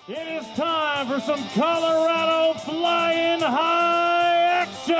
It is time for some Colorado flying high action!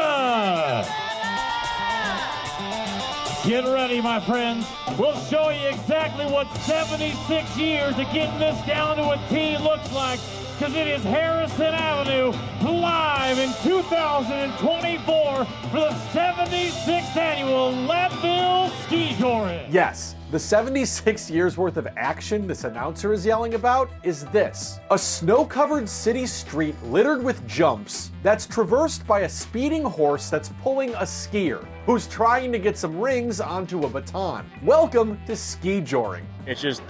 Get ready, my friends. We'll show you exactly what 76 years of getting this down to a T looks like, because it is Harrison Avenue live in 2024 for the 76th annual Leadville Skijoring. Yes, the 76 years worth of action this announcer is yelling about is this: a snow-covered city street littered with jumps that's traversed by a speeding horse that's pulling a skier who's trying to get some rings onto a baton. Welcome to skijoring. It's just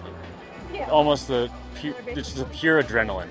almost it's the pure adrenaline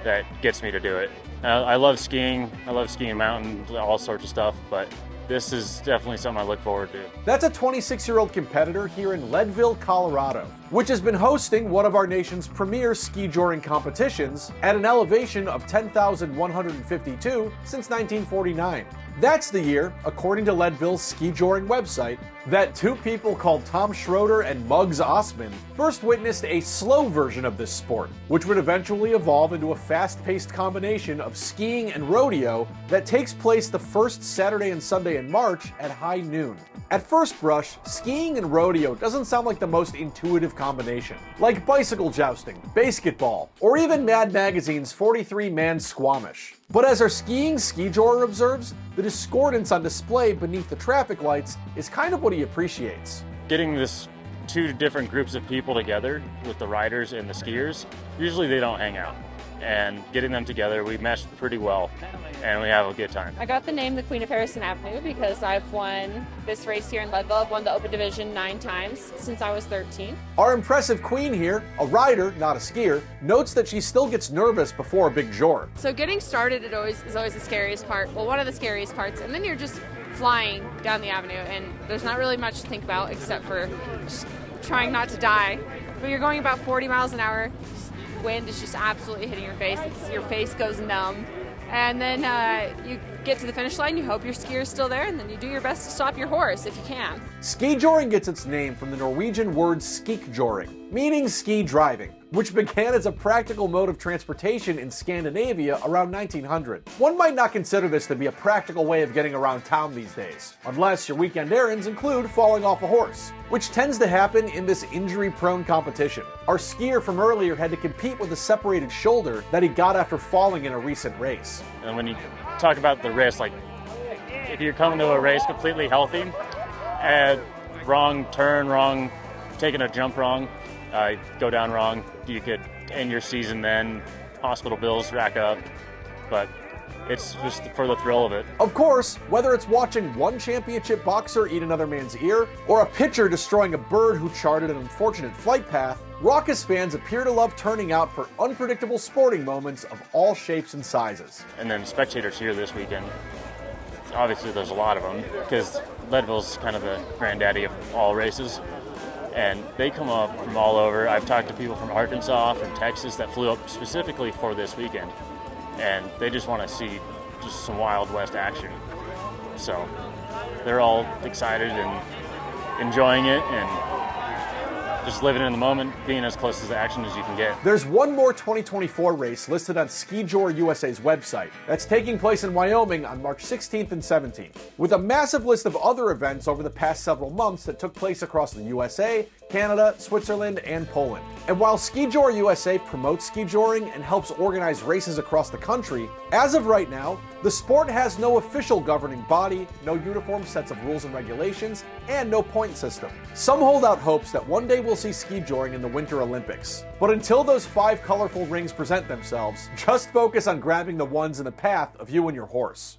that gets me to do it. I love skiing. I love skiing mountains, all sorts of stuff, but this is definitely something I look forward to. That's a 26-year-old competitor here in Leadville, Colorado, which has been hosting one of our nation's premier skijoring competitions at an elevation of 10,152 since 1949. That's the year, according to Leadville's skijoring website, that two people called Tom Schroeder and Muggs Osman first witnessed a slow version of this sport, which would eventually evolve into a fast-paced combination of skiing and rodeo that takes place the first Saturday and Sunday in March at high noon. At first brush, skiing and rodeo doesn't sound like the most intuitive combination, like bicycle jousting, basketball, or even Mad Magazine's 43-man Squamish. But as our skiing skijorer observes, the discordance on display beneath the traffic lights is kind of what he appreciates. Getting this two different groups of people together with the riders and the skiers, usually they don't hang out. And getting them together, we meshed pretty well, and we have a good time. I got the name the Queen of Harrison Avenue because I've won this race here in Leadville. I've won the Open Division 9 times since I was 13. Our impressive queen here, a rider, not a skier, notes that she still gets nervous before a big jor. So getting started is always the scariest part. Well, one of the scariest parts, and then you're just flying down the avenue, and there's not really much to think about except for just trying not to die. But you're going about 40 miles an hour. Wind is just absolutely hitting your face. Your face goes numb. And then you get to the finish line, you hope your skier is still there, and then you do your best to stop your horse if you can. Skijoring gets its name from the Norwegian word skikjoring, meaning ski driving, which began as a practical mode of transportation in Scandinavia around 1900. One might not consider this to be a practical way of getting around town these days, unless your weekend errands include falling off a horse, which tends to happen in this injury-prone competition. Our skier from earlier had to compete with a separated shoulder that he got after falling in a recent race. And when you talk about the risk, like if you're coming to a race completely healthy, wrong turn, wrong, taking a jump wrong, go down wrong, you could end your season then, hospital bills rack up, but it's just for the thrill of it. Of course, whether it's watching one championship boxer eat another man's ear, or a pitcher destroying a bird who charted an unfortunate flight path, raucous fans appear to love turning out for unpredictable sporting moments of all shapes and sizes. And then spectators here this weekend, obviously there's a lot of them, because Leadville's kind of the granddaddy of all races. And they come up from all over. I've talked to people from Arkansas, from Texas that flew up specifically for this weekend. And they just want to see just some Wild West action. So they're all excited and enjoying it and just living in the moment, being as close to the action as you can get. There's one more 2024 race listed on Skijor USA's website that's taking place in Wyoming on March 16th and 17th, with a massive list of other events over the past several months that took place across the USA, Canada, Switzerland, and Poland. And while Skijor USA promotes skijoring and helps organize races across the country, as of right now, the sport has no official governing body, no uniform sets of rules and regulations, and no point system. Some hold out hopes that one day we'll see skijoring in the Winter Olympics. But until those 5 colorful rings present themselves, just focus on grabbing the ones in the path of you and your horse.